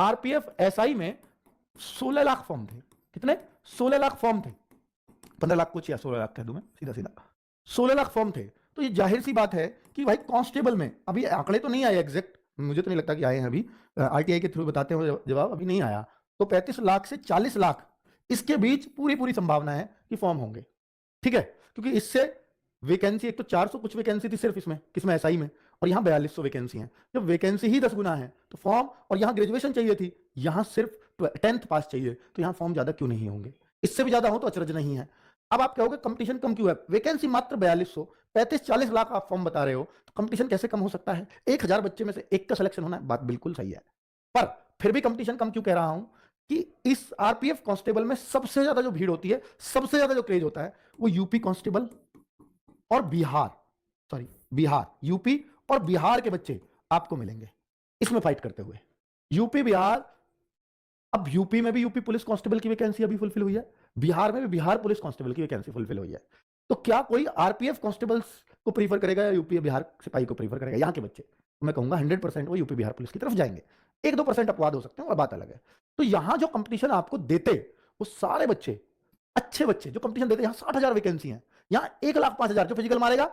RPF SI में 16 lakh form थे। कितने? 16 लाख फॉर्म थे। 15 लाख कुछ या 16 लाख कह दूं मैं सीधा सीधा, 16 लाख फॉर्म थे। तो ये जाहिर सी बात है कि भाई कांस्टेबल में अभी आंकड़े तो नहीं आए एग्जैक्ट, मुझे तो नहीं लगता कि आए हैं अभी, आरटीआई के थ्रू बताते हैं जवाब, अभी नहीं आया। तो 35 लाख से 40 लाख इसके बीच पूरी संभावना है कि फॉर्म होंगे। ठीक है, क्योंकि इससे वैकेंसी, एक तो 400 कुछ वैकेंसी थी सिर्फ इसमें, किसमें? एसआई में, और यहाँ 4200 वैकेंसी है। जब वैकेंसी ही 10 गुना है तो फॉर्म, और यहाँ ग्रेजुएशन चाहिए थी, यहाँ सिर्फ 10th पास चाहिए, तो यहाँ फॉर्म ज्यादा क्यों नहीं होंगे? इससे भी ज्यादा हो तो अचरज नहीं है। अब आप कहोगे कंपटीशन कम क्यों है? वैकेंसी मात्र 4200, 35-40 लाख आप फॉर्म बता रहे हो, तो कंपटीशन कैसे कम हो सकता है? 1000 बच्चे में से एक का सिलेक्शन होना है, बात बिल्कुल सही है, पर फिर भी कंपटीशन कम क्यों कह रहा हूं? कि इस आरपीएफ कांस्टेबल में सबसे ज्यादा जो भीड़ होती है, सबसे ज्यादा जो क्रेज होता है, वो यूपी कांस्टेबल और बिहार, यूपी और बिहार के बच्चे आपको मिलेंगे इसमें फाइट करते हुए। यूपी बिहार, अब यूपी में भी यूपी पुलिस कांस्टेबल की वैकेंसी अभी फुलफिल हुई है, बिहार में भी बिहार पुलिस कांस्टेबल की वैकेंसी फुलफिल हुई है। तो क्या कोई आरपीएफ कांस्टेबल्स को प्रीफर करेगा या यूपी बिहार सिपाही को प्रीफर करेगा? यहाँ के बच्चे, मैं कहूंगा 100% वो यूपी बिहार पुलिस की तरफ जाएंगे। 1-2% अपवाद हो सकते हैं और बात अलग है। तो यहां जो कंपटीशन आपको देते, वो सारे बच्चे, अच्छे बच्चे जो कंपटीशन देते, यहाँ 60,000 वैकेंसी है, यहाँ 1,05,000 जो फिजिकल मारेगा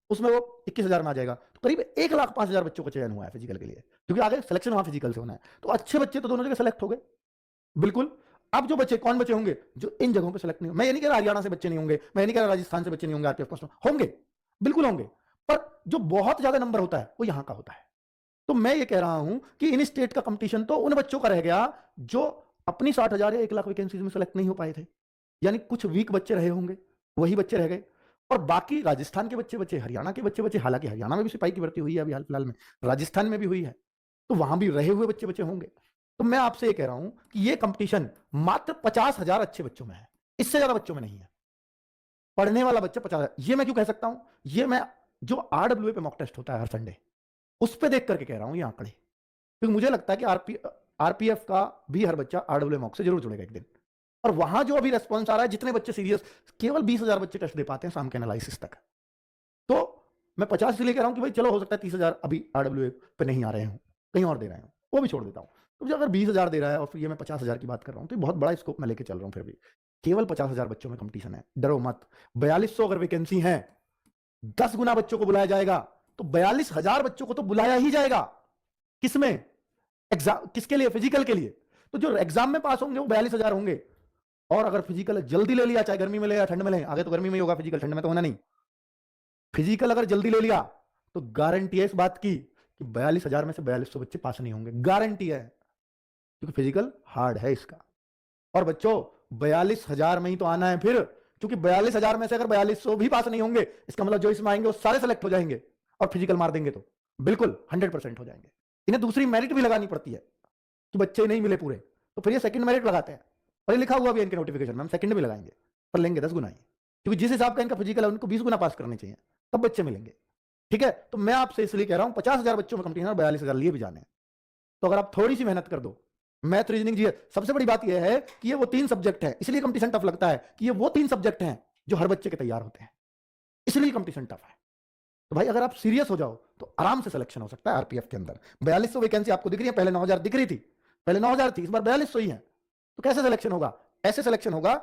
उसमें वो 21,000 में आ जाएगा। तो करीब 1,05,000 बच्चों का चयन हुआ है फिजिकल के लिए, क्योंकि आगे सिलेक्शन वहां फिजिकल से होना है। तो अच्छे बच्चे तो दोनों जगह सेलेक्ट हो गए, बिल्कुल। अब जो बच्चे, कौन बच्चे होंगे? जो इन जगहों पे सेलेक्ट नहीं, मैं ये नहीं कह रहा हरियाणा से बच्चे नहीं होंगे, मैं ये नहीं कह रहा राजस्थान से बच्चे नहीं होंगे, आरपीएफ कांस्टेबल होंगे, बिल्कुल होंगे, पर जो बहुत ज्यादा नंबर होता है वो यहां का होता है। तो मैं ये कह रहा हूं कि इन स्टेट का कंपटीशन तो उन बच्चों का रह गया जो अपनी 60,000 या 1,00,000 वैकेंसीज में सेलेक्ट नहीं हो पाए थे, यानी कुछ वीक बच्चे रहे होंगे, वही बच्चे रह गए। और बाकी राजस्थान के बच्चे बचे, हरियाणा के बच्चे बचे, हालांकि हरियाणा में भी सिपाही की भर्ती हुई है अभी हाल फिलहाल में, राजस्थान में भी हुई है, तो वहां भी रहे हुए बच्चे बचे होंगे। तो मैं आपसे ये कह रहा हूं कि ये कंपटीशन मात्र 50,000 अच्छे बच्चों में है, इससे ज्यादा बच्चों में नहीं है। पढ़ने वाला बच्चा 50,000, ये मैं क्यों कह सकता हूं? ये मैं, जो आरडब्ल्यूए पे मॉक टेस्ट होता है हर संडे, उस पर देख करके कह रहा हूं ये आंकड़े, क्योंकि मुझे लगता है कि आरपीएफ का भी हर बच्चा आरडब्ल्यूए मॉक से जरूर जुड़ेगा एक दिन। और वहां जो अभी रेस्पॉन्स आ रहा है, जितने बच्चे सीरियस, केवल 20,000 बच्चे टेस्ट दे पाते हैं शाम के एनालिसिस तक। तो मैं 50 इसलिए कह रहा हूं कि भाई चलो हो सकता है 30,000 अभी आरडब्ल्यूए पे नहीं आ रहे हो, कहीं और दे रहे हो, वो भी छोड़ देता हूं। तो अगर 20,000 दे रहा है और फिर ये मैं 50,000 की बात कर रहा हूं, तो बहुत बड़ा स्कोप में लेके चल रहा हूं। फिर भी केवल 50,000 बच्चों में कंपटीशन है, डरो मत। 4200 अगर वैकेंसी है, 10 गुना बच्चों को बुलाया जाएगा, तो 42,000 बच्चों को तो बुलाया ही जाएगा। किसमें? एग्जाम, किसके लिए? फिजिकल के लिए। तो जो एग्जाम में पास होंगे वो 42,000 होंगे। और अगर फिजिकल जल्दी ले लिया, चाहे गर्मी में ले या ठंड में ले, आगे तो गर्मी में ही होगा फिजिकल, ठंड में तो होना नहीं, फिजिकल अगर जल्दी ले लिया तो गारंटी है इस बात की कि 42,000 में से 4200 बच्चे पास नहीं होंगे, गारंटी है, क्योंकि फिजिकल हार्ड है इसका। और बच्चों 42,000 में ही तो आना है फिर, क्योंकि 42,000 में से अगर 4200 भी पास नहीं होंगे, इसका मतलब जो इसमें आएंगे वो सारे सेलेक्ट हो जाएंगे, और फिजिकल मार देंगे तो बिल्कुल 100% हो जाएंगे। इन्हें दूसरी मेरिट भी लगानी पड़ती है कि बच्चे नहीं मिले पूरे, तो फिर ये सेकंड मेरिट लगाते हैं, और ये लिखा हुआ भी इनके नोटिफिकेशन में, हम सेकंड भी लगाएंगे, पर लेंगे 10 गुना ही, क्योंकि जिस हिसाब का इनका फिजिकल है उनको 20 गुना पास करने चाहिए, तब बच्चे मिलेंगे। ठीक है, तो मैं आपसे इसलिए कह रहा हूं 50,000 बच्चों में कंपटीशन, 42,000 लिए भी जाने हैं। तो अगर आप थोड़ी सी मेहनत कर दो, मैथ रीजनिंग जी, सबसे बड़ी बात यह है कि ये वो 3 सब्जेक्ट हैं, इसलिए कंपटीशन टफ लगता है कि ये वो 3 सब्जेक्ट हैं जो हर बच्चे के तैयार होते हैं, इसलिए कंपटीशन टफ है। तो भाई अगर आप सीरियस हो जाओ तो आराम से सिलेक्शन हो सकता है आरपीएफ के अंदर। 4200 वैकेंसी आपको दिख रही है, पहले 9,000 दिख रही थी, पहले 9,000 थी, इस बार 4200 ही है। तो कैसे सिलेक्शन होगा? ऐसे सिलेक्शन होगा